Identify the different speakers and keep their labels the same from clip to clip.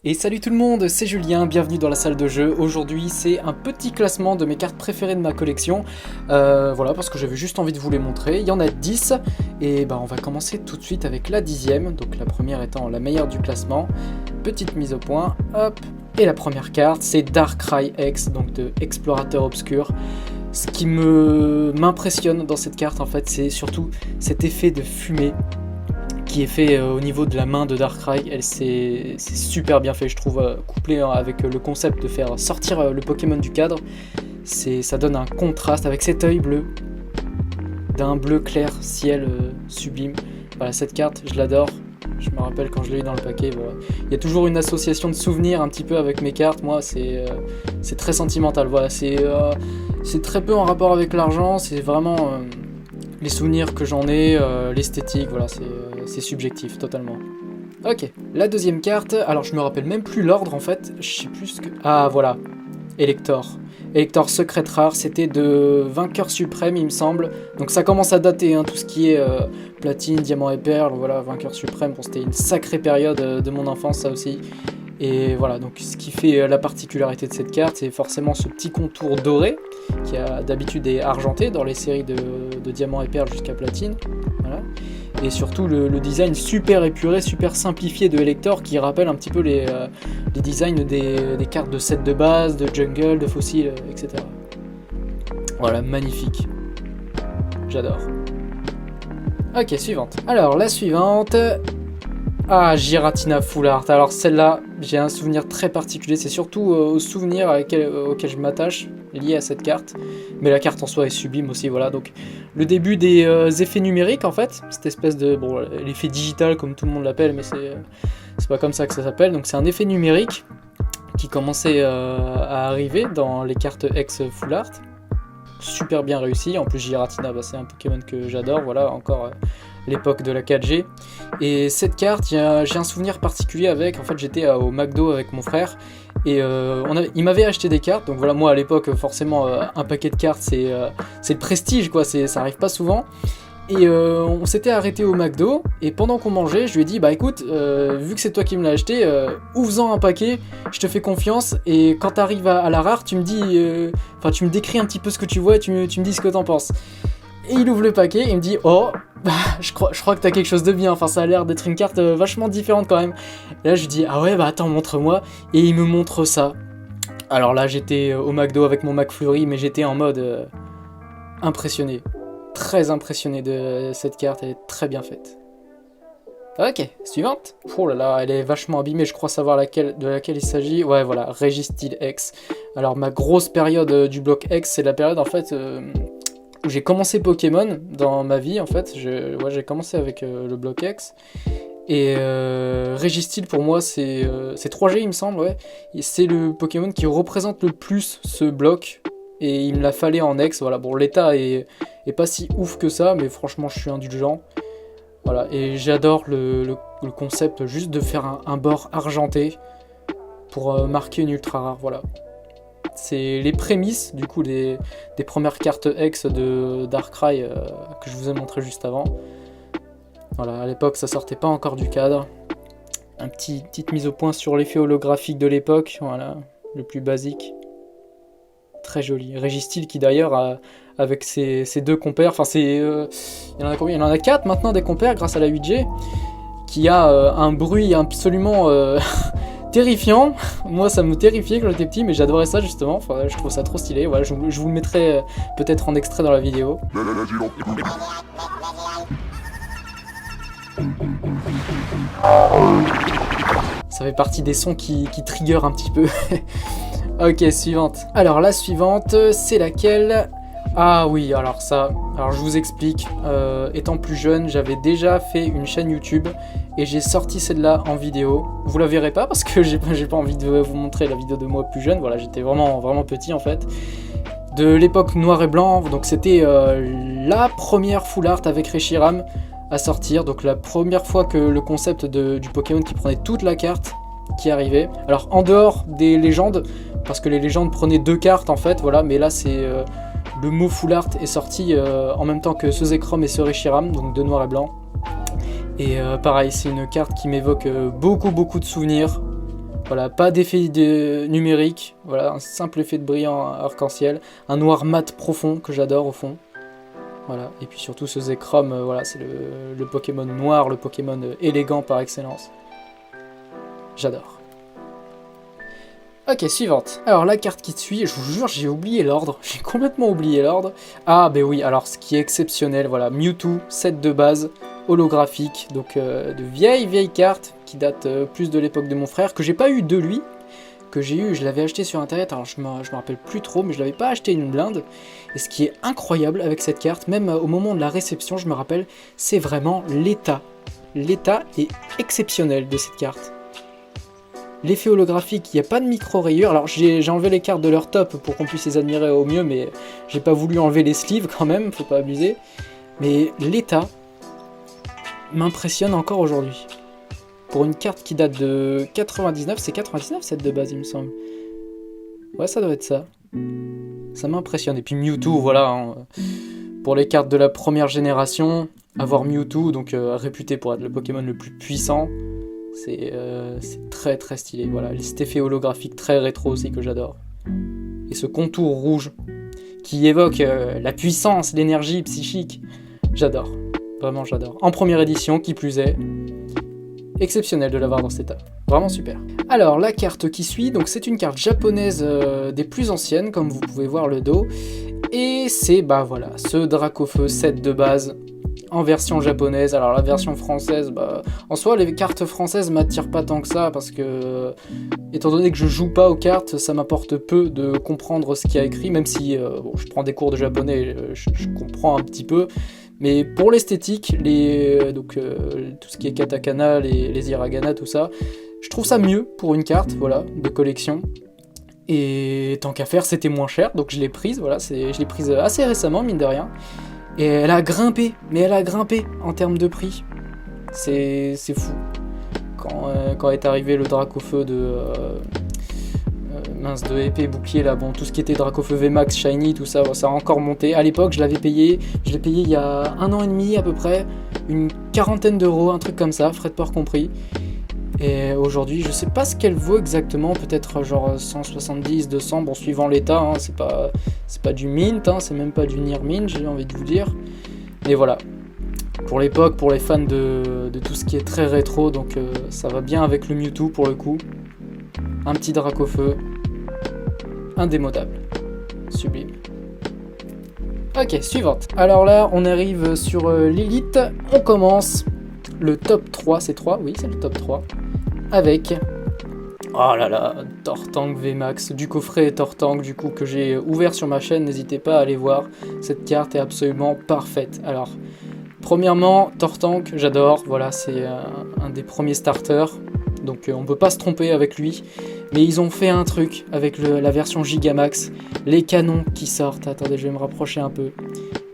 Speaker 1: Et salut tout le monde, c'est Julien, bienvenue dans la salle de jeu. Aujourd'hui c'est un petit classement de mes cartes préférées de ma collection. Voilà, parce que j'avais juste envie de vous les montrer. Il y en a 10 et on va commencer tout de suite avec la 10e. Donc la première étant la meilleure du classement. Petite mise au point, hop. Et la première carte c'est Darkrai X, donc de Explorateur Obscur. Ce qui m'impressionne dans cette carte en fait, c'est surtout cet effet de fumée qui est fait au niveau de la main de Darkrai. C'est super bien fait je trouve, couplé avec le concept de faire sortir le Pokémon du cadre. Ça donne un contraste avec cet œil bleu, d'un bleu clair ciel sublime. Voilà, cette carte je l'adore, je me rappelle quand je l'ai eu dans le paquet. Voilà. Il y a toujours une association de souvenirs un petit peu avec mes cartes, moi c'est très sentimental. Voilà, c'est très peu en rapport avec l'argent, c'est vraiment les souvenirs que j'en ai, l'esthétique, voilà, c'est subjectif totalement. Ok, la deuxième carte, alors je me rappelle même plus l'ordre en fait, je sais plus ce que... Ah voilà, Elector. Elector secret rare, c'était de Vainqueur Suprême il me semble, donc ça commence à dater, hein, tout ce qui est platine, diamant et perle, voilà, Vainqueur Suprême, bon, c'était une sacrée période de mon enfance ça aussi. Et voilà, donc ce qui fait la particularité de cette carte, c'est forcément ce petit contour doré, qui a d'habitude est argenté dans les séries de diamant et perle jusqu'à platine. Voilà. Et surtout le design super épuré, super simplifié de Elector, qui rappelle un petit peu les designs des cartes de set de base, de jungle, de fossiles, etc. Voilà, magnifique. J'adore. Ok, suivante. Alors, la suivante... Ah, Giratina Full Art. Alors celle-là, j'ai un souvenir très particulier, c'est surtout au souvenir auquel je m'attache, lié à cette carte. Mais la carte en soi est sublime aussi, voilà. Donc le début des effets numériques en fait, cette espèce de... Bon, l'effet digital comme tout le monde l'appelle, mais c'est pas comme ça que ça s'appelle. Donc c'est un effet numérique qui commençait à arriver dans les cartes X Full Art. Super bien réussi, en plus Giratina, c'est un Pokémon que j'adore, voilà, encore... l'époque de la 4G. Et cette carte, j'ai un souvenir particulier avec. En fait, j'étais au McDo avec mon frère et il m'avait acheté des cartes. Donc voilà, moi à l'époque, forcément, un paquet de cartes, c'est le prestige, quoi. Ça arrive pas souvent. Et on s'était arrêté au McDo et pendant qu'on mangeait, je lui ai dit bah écoute, vu que c'est toi qui me l'as acheté, ouvre-en un paquet, je te fais confiance et quand t'arrives à la rare, tu me dis, tu me décris un petit peu ce que tu vois et tu me dis ce que t'en penses. Et il ouvre le paquet et il me dit oh, je crois que t'as quelque chose de bien, enfin ça a l'air d'être une carte vachement différente quand même. Et là je lui dis ah ouais attends montre-moi, et il me montre ça. Alors là j'étais au McDo avec mon McFlurry, mais j'étais en mode impressionné, très impressionné de cette carte, elle est très bien faite. Ok, suivante. Oh là là, elle est vachement abîmée, je crois savoir de laquelle il s'agit. Ouais voilà, Registeel X. Alors ma grosse période du bloc X, c'est la période en fait... où j'ai commencé Pokémon dans ma vie en fait, j'ai commencé avec le bloc X, et Registeel pour moi c'est 3G il me semble, ouais, c'est le Pokémon qui représente le plus ce bloc, et il me l'a fallu en X, voilà, bon l'état est pas si ouf que ça, mais franchement je suis indulgent, voilà, et j'adore le concept juste de faire un bord argenté pour marquer une ultra rare, voilà. C'est les prémices du coup des premières cartes X de Darkrai que je vous ai montré juste avant. Voilà, à l'époque ça sortait pas encore du cadre. Petite mise au point sur l'effet holographique de l'époque, voilà, le plus basique. Très joli. Registeel qui d'ailleurs avec ses deux compères, enfin il y en a combien ? Il y en a 4 maintenant des compères grâce à la 8G, qui a un bruit absolument... terrifiant. Moi ça me terrifiait quand j'étais petit, mais j'adorais ça justement, enfin, je trouve ça trop stylé, voilà, je vous le mettrai peut-être en extrait dans la vidéo. Ça fait partie des sons qui trigger un petit peu. Ok, suivante. Alors la suivante, c'est laquelle ? Ah oui, alors je vous explique, étant plus jeune, j'avais déjà fait une chaîne YouTube et j'ai sorti celle-là en vidéo. Vous la verrez pas parce que j'ai pas envie de vous montrer la vidéo de moi plus jeune, voilà, j'étais vraiment petit en fait. De l'époque noir et blanc, donc c'était la première full art avec Reshiram à sortir, donc la première fois que le concept du Pokémon qui prenait toute la carte qui arrivait. Alors en dehors des légendes, parce que les légendes prenaient 2 cartes en fait, voilà, mais là c'est... le mot full art est sorti en même temps que ce Zekrom et ce Reshiram, donc de noir et blanc. Et pareil, c'est une carte qui m'évoque beaucoup de souvenirs. Voilà, pas d'effet numérique, voilà, un simple effet de brillant arc-en-ciel, un noir mat profond que j'adore au fond. Voilà, et puis surtout ce Zekrom, voilà, c'est le Pokémon noir, le Pokémon élégant par excellence. J'adore. Ok, suivante. Alors la carte qui te suit, je vous jure, j'ai oublié l'ordre. J'ai complètement oublié l'ordre. Ah, ben oui, alors ce qui est exceptionnel, voilà, Mewtwo, set de base, holographique, donc de vieilles cartes qui datent plus de l'époque de mon frère, que j'ai pas eu de lui, que j'ai eu, je l'avais acheté sur internet, alors je me rappelle plus trop, mais je l'avais pas acheté une blinde. Et ce qui est incroyable avec cette carte, même au moment de la réception, je me rappelle, c'est vraiment l'état. L'état est exceptionnel de cette carte. L'effet holographique, il n'y a pas de micro-rayures. Alors j'ai enlevé les cartes de leur top pour qu'on puisse les admirer au mieux, mais j'ai pas voulu enlever les sleeves quand même, faut pas abuser. Mais l'état m'impressionne encore aujourd'hui. Pour une carte qui date de 99, c'est 99 cette de base il me semble. Ouais, ça doit être ça. Ça m'impressionne. Et puis Mewtwo, voilà, hein, pour les cartes de la première génération, avoir Mewtwo, donc réputé pour être le Pokémon le plus puissant, c'est très stylé. Voilà, cet effet holographique très rétro aussi que j'adore. Et ce contour rouge qui évoque la puissance, l'énergie psychique, j'adore. Vraiment j'adore. En première édition, qui plus est, exceptionnel de l'avoir dans cet état. Vraiment super. Alors la carte qui suit, donc c'est une carte japonaise des plus anciennes, comme vous pouvez voir le dos. Et c'est bah voilà, ce Dracofeu set de base en version japonaise. Alors la version française, bah, en soi les cartes françaises m'attirent pas tant que ça parce que étant donné que je joue pas aux cartes, ça m'apporte peu de comprendre ce qu'il y a écrit, même si bon, je prends des cours de japonais, je comprends un petit peu. Mais pour l'esthétique, tout ce qui est katakana, les hiragana, tout ça, je trouve ça mieux pour une carte, voilà, de collection. Et tant qu'à faire, c'était moins cher, donc je l'ai prise, voilà, je l'ai prise assez récemment, mine de rien. Et elle a grimpé, mais elle a grimpé en termes de prix. C'est fou. Quand est arrivé le Dracofeu de épée, bouclier, là, bon, tout ce qui était Dracofeu VMAX, Shiny, tout ça, ça a encore monté. À l'époque, je l'ai payé il y a 1 an et demi à peu près, une 40aine d'euros, un truc comme ça, frais de port compris. Et aujourd'hui, je sais pas ce qu'elle vaut exactement, peut-être genre 170, 200, bon, suivant l'état, hein, c'est pas du mint, hein, c'est même pas du near mint, j'ai envie de vous dire. Mais voilà, pour l'époque, pour les fans de tout ce qui est très rétro, donc ça va bien avec le Mewtwo pour le coup. Un petit Dracofeu, indémodable, sublime. Ok, suivante. Alors là, on arrive sur l'élite, on commence le top 3, c'est 3, oui, c'est le top 3, avec, oh là là, Tortank VMAX, du coffret Tortank, du coup, que j'ai ouvert sur ma chaîne, n'hésitez pas à aller voir, cette carte est absolument parfaite. Alors, premièrement, Tortank, j'adore, voilà, c'est un des premiers starters, donc on peut pas se tromper avec lui, mais ils ont fait un truc avec la version Gigamax, les canons qui sortent, attendez, je vais me rapprocher un peu,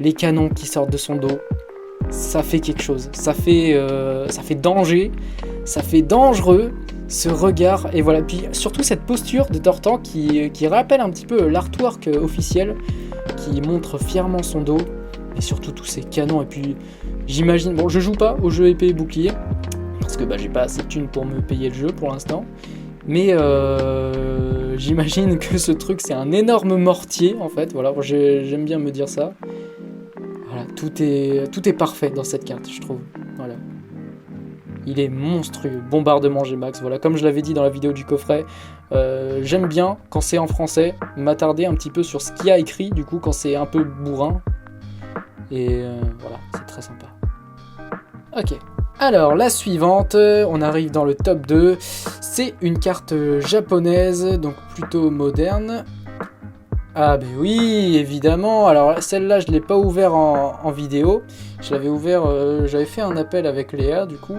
Speaker 1: les canons qui sortent de son dos, ça fait quelque chose, ça fait danger, ça fait dangereux, ce regard, et voilà, puis surtout cette posture de Tortank qui rappelle un petit peu l'artwork officiel, qui montre fièrement son dos, et surtout tous ces canons, et puis j'imagine, bon je joue pas au jeu épée et bouclier, parce que bah, j'ai pas assez de thunes pour me payer le jeu pour l'instant, mais j'imagine que ce truc c'est un énorme mortier en fait, voilà, j'aime bien me dire ça. Voilà, tout est parfait dans cette carte, je trouve. Voilà. Il est monstrueux, bombardement Gmax. Voilà, comme je l'avais dit dans la vidéo du coffret, j'aime bien quand c'est en français, m'attarder un petit peu sur ce qu'il y a écrit, du coup, quand c'est un peu bourrin. Et voilà, c'est très sympa. Ok. Alors, la suivante, on arrive dans le top 2. C'est une carte japonaise, donc plutôt moderne. Ah ben oui, évidemment. Alors celle-là, je ne l'ai pas ouvert en vidéo. Je l'avais ouvert, j'avais fait un appel avec Léa du coup.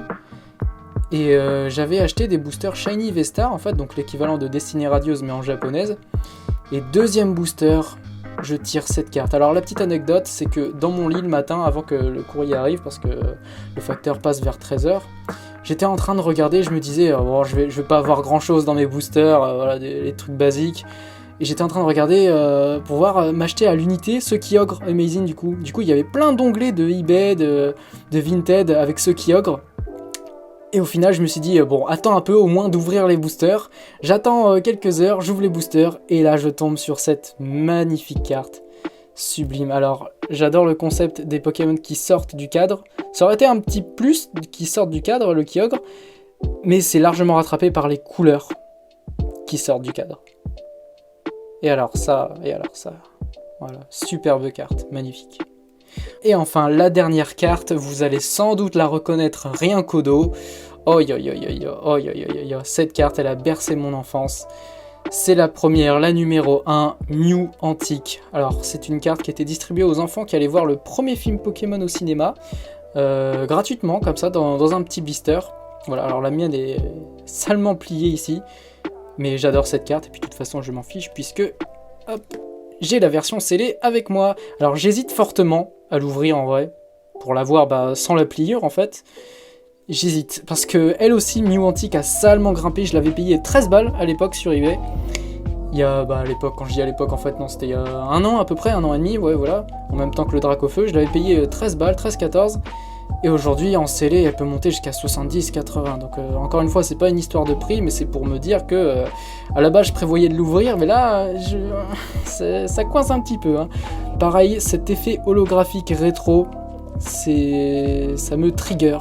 Speaker 1: Et j'avais acheté des boosters Shiny V-Star, en fait, donc l'équivalent de Destinée Radieuse mais en japonaise. Et deuxième booster, je tire cette carte. Alors la petite anecdote, c'est que dans mon lit le matin, avant que le courrier arrive, parce que le facteur passe vers 13h, j'étais en train de regarder, je me disais, bon, je vais pas avoir grand chose dans mes boosters, voilà, les trucs basiques. Et j'étais en train de regarder pour voir m'acheter à l'unité ceux qui ogre Amazing du coup. Du coup il y avait plein d'onglets de eBay, de Vinted avec ceux qui ogre. Et au final, je me suis dit, bon, attends un peu au moins d'ouvrir les boosters. J'attends quelques heures, j'ouvre les boosters, et là, je tombe sur cette magnifique carte. Sublime. Alors, j'adore le concept des Pokémon qui sortent du cadre. Ça aurait été un petit plus qui sortent du cadre, le Kyogre, mais c'est largement rattrapé par les couleurs qui sortent du cadre. Et alors ça. Voilà, superbe carte, magnifique. Et enfin, la dernière carte, vous allez sans doute la reconnaître rien qu'au dos. Cette carte, elle a bercé mon enfance. C'est la première, la numéro 1, Mew Antique. Alors, c'est une carte qui était distribuée aux enfants qui allaient voir le premier film Pokémon au cinéma, gratuitement, comme ça, dans un petit blister. Voilà, alors la mienne est salement pliée ici, mais j'adore cette carte, et puis de toute façon, je m'en fiche, puisque, hop, j'ai la version scellée avec moi. Alors, j'hésite fortement à l'ouvrir en vrai, pour l'avoir sans la pliure, en fait. J'hésite, parce que elle aussi, Mew Antique a salement grimpé, je l'avais payé 13 balles à l'époque sur eBay. Il y a, à l'époque, quand je dis à l'époque, en fait, non, c'était il y a un an à peu près, 1 an et demi, ouais, voilà. En même temps que le Dracofeu, je l'avais payé 13 balles, 13-14. Et aujourd'hui, en scellé, elle peut monter jusqu'à 70-80. Donc, encore une fois, c'est pas une histoire de prix, mais c'est pour me dire que, à la base, je prévoyais de l'ouvrir, mais là, ça coince un petit peu, hein. Pareil, cet effet holographique rétro, ça me trigger.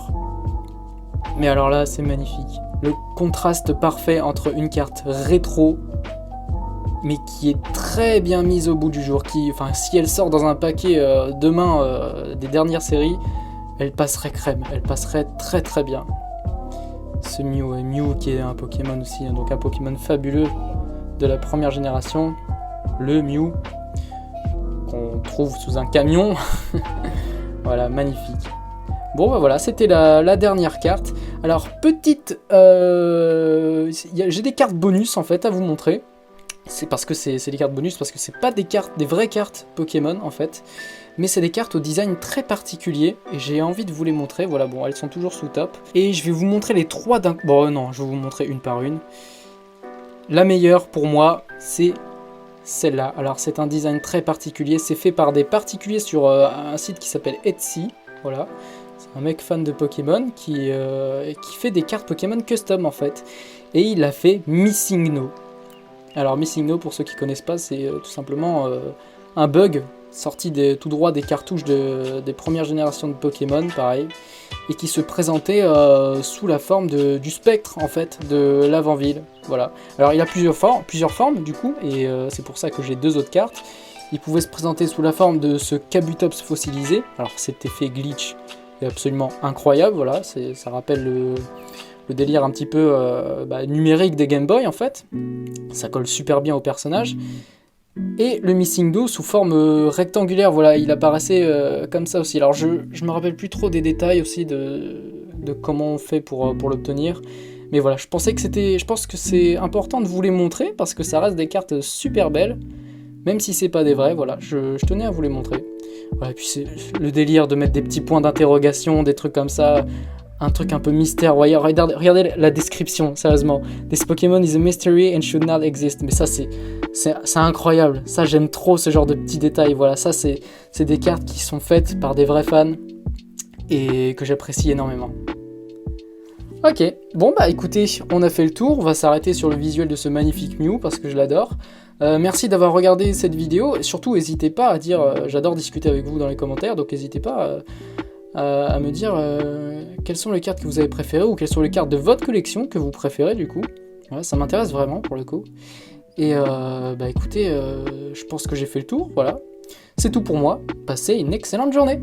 Speaker 1: Mais alors là, c'est magnifique. Le contraste parfait entre une carte rétro, mais qui est très bien mise au bout du jour. Si elle sort dans un paquet demain des dernières séries, elle passerait crème. Elle passerait très très bien. Ce Mew qui est un Pokémon aussi, hein, donc un Pokémon fabuleux de la première génération. Le Mew, qu'on trouve sous un camion. Voilà, magnifique. Bon voilà, c'était la dernière carte. Alors petite, j'ai des cartes bonus en fait à vous montrer. C'est parce que c'est des cartes bonus, parce que c'est pas des vraies cartes Pokémon en fait, mais c'est des cartes au design très particulier et j'ai envie de vous les montrer. Voilà, bon, elles sont toujours sous top et je vais vous montrer les 3 d'un. Bon non, je vais vous montrer une par une. La meilleure pour moi, c'est celle-là. Alors c'est un design très particulier, c'est fait par des particuliers sur un site qui s'appelle Etsy. Voilà. C'est un mec fan de Pokémon qui fait des cartes Pokémon custom en fait. Et il a fait Missing No. Alors Missing No, pour ceux qui connaissent pas, c'est tout simplement un bug sorti tout droit des cartouches des premières générations de Pokémon, pareil. Et qui se présentait sous la forme du spectre en fait, de l'avant-ville. Voilà. Alors il a plusieurs formes du coup, et c'est pour ça que j'ai 2 autres cartes. Il pouvait se présenter sous la forme de ce Kabutops fossilisé. Alors cet effet glitch est absolument incroyable, voilà, ça rappelle le délire un petit peu numérique des Game Boy en fait. Ça colle super bien au personnage. Et le Missing No sous forme rectangulaire, voilà, il apparaissait comme ça aussi. Alors je me rappelle plus trop des détails aussi de comment on fait pour l'obtenir. Mais voilà, je pense que c'est important de vous les montrer parce que ça reste des cartes super belles. Même si c'est pas des vrais, voilà, je tenais à vous les montrer. Voilà, et puis c'est le délire de mettre des petits points d'interrogation, des trucs comme ça, un truc un peu mystère. Ouais, regardez la description, sérieusement. This Pokémon is a mystery and should not exist. Mais ça, c'est incroyable. Ça, j'aime trop ce genre de petits détails. Voilà, ça, c'est des cartes qui sont faites par des vrais fans et que j'apprécie énormément. Ok, bon écoutez, on a fait le tour, on va s'arrêter sur le visuel de ce magnifique Mew parce que je l'adore. Merci d'avoir regardé cette vidéo, et surtout n'hésitez pas à dire, j'adore discuter avec vous dans les commentaires, donc n'hésitez pas à me dire quelles sont les cartes que vous avez préférées ou quelles sont les cartes de votre collection que vous préférez du coup. Voilà, ça m'intéresse vraiment pour le coup. Et écoutez, je pense que j'ai fait le tour, voilà. C'est tout pour moi, passez une excellente journée.